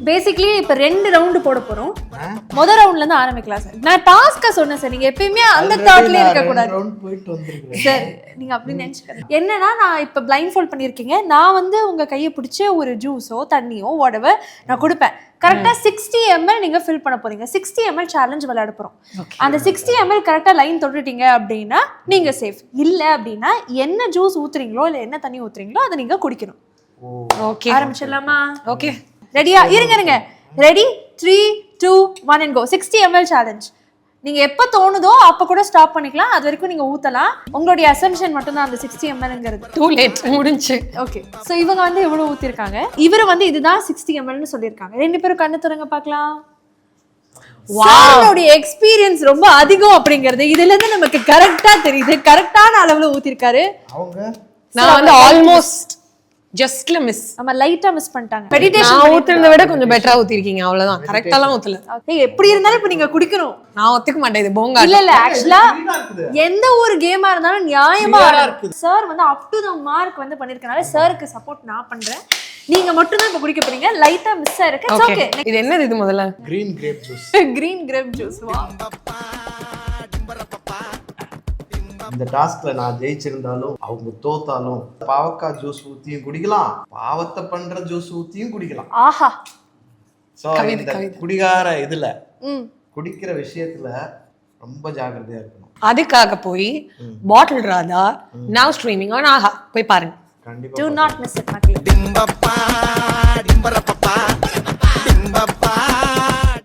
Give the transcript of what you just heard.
Basically இப்ப 2 round போட போறோம். முதல் ரவுண்ட்ல இருந்து ஆரம்பிக்கலாம் சார். நான் டாஸ்கா சொன்னேன் சார், நீங்க எப்பயுமே அந்த தாட்லயே இருக்க கூடாது சார். நீங்க அப்படி நினைச்சுக்க. என்னன்னா நான் இப்ப பிளைண்ட் ஃபோல்ட் பண்ணிருக்கீங்க. நான் வந்து உங்க கையை பிடிச்ச ஒரு ஜூஸோ தண்ணியோ whatever நான் கொடுப்பேன். கரெக்டா 60 ml நீங்க ஃபில் பண்ண போறீங்க. 60 ml சேலஞ்ச் விளையாட போறோம். அந்த 60 ml கரெக்டா லைன் தொட்டுட்டீங்க அப்படின்னா நீங்க சேஃப். இல்ல அப்படின்னா என்ன ஜூஸ் ஊத்துறீங்களோ இல்ல என்ன தண்ணி ஊத்துறீங்களோ அதை நீங்க குடிக்கணும். ஓகே, ஆரம்பிச்சிடலாமா? ஓகே, ரெடியா? இருங்க. Ready 3 2 1 and go. 60 ml challenge. நீங்க எப்ப தோணுதோ அப்ப கூட ஸ்டாப் பண்ணிக்கலாம். அது வரைக்கும் நீங்க ஊத்தலாம். உங்களுடைய அசம்ப்ஷன் மட்டும் தான் அந்த 60 mlங்கிறது. டூ லேட் முடிஞ்சு. ஓகே, சோ இவங்க வந்து எவ்வளவு ஊத்திருக்காங்க, இவரு வந்து இதுதான் 60 mlன்னு சொல்லிருக்காங்க. ரெண்டு பேரும் கண்ணு திறங்க பார்க்கலாம். வாவோட எக்ஸ்பீரியன்ஸ் ரொம்ப அதிகம் அப்படிங்கிறது இதுல இருந்து நமக்கு கரெக்ட்டா தெரியுது. கரெக்ட்டான அளவுல ஊத்திருக்காரு. நான் வந்து ஆல்மோஸ்ட் ஜஸ்ட்ல மிஸ். நம்ம லைட்டா மிஸ் பண்ணிட்டாங்க. மெடிடேஷன் ஊத்துறத விட கொஞ்சம் பெட்டரா ஊத்திருக்கீங்க, அவ்வளவுதான். கரெக்ட்டாலாம் ஊத்தல. எப்படி இருந்தாலும் இப்ப நீங்க குடிக்கணும். நான் ஒத்துக்க மாட்டேன், இது போங்கா. இல்ல ஆக்சுவலா எந்த ஒரு கேமா இருந்தாலும் நியாயமா இருக்கு. சார் வந்து அப் டு தி மார்க் வந்து பண்ணிருக்கனால சாருக்கு சப்போர்ட் நான் பண்றேன். நீங்க மட்டும் தான் இப்ப குடிக்க போறீங்க. லைட்டா மிஸ் ஆயிருக்கு. It's okay. இது என்னது இது முதல்ல? Green grape juice. Green grape juice. வா. இந்த டாஸ்க்ல நான் ஜெயிச்சிருந்தாலும் அவங்க தோத்தாலும் பாவக்காய் ஜூஸ் ஊத்தியும் குடிக்கலாம், பாவத்தை பண்ற ஜூஸ் ஊத்தியும் குடிக்கலாம். ஆஹா. சோ இந்த குடிகார இதுல குடிக்கிற விஷயத்துல ரொம்ப ஜாக்கிரதையா இருக்கணும். அதுக்காக போய் பாட்டில் ராதா நவ் ஸ்ட்ரீமிங் ஆன் ஆஹா போய் பாருங்க. கண்டிப்பா do not miss it மக்களே.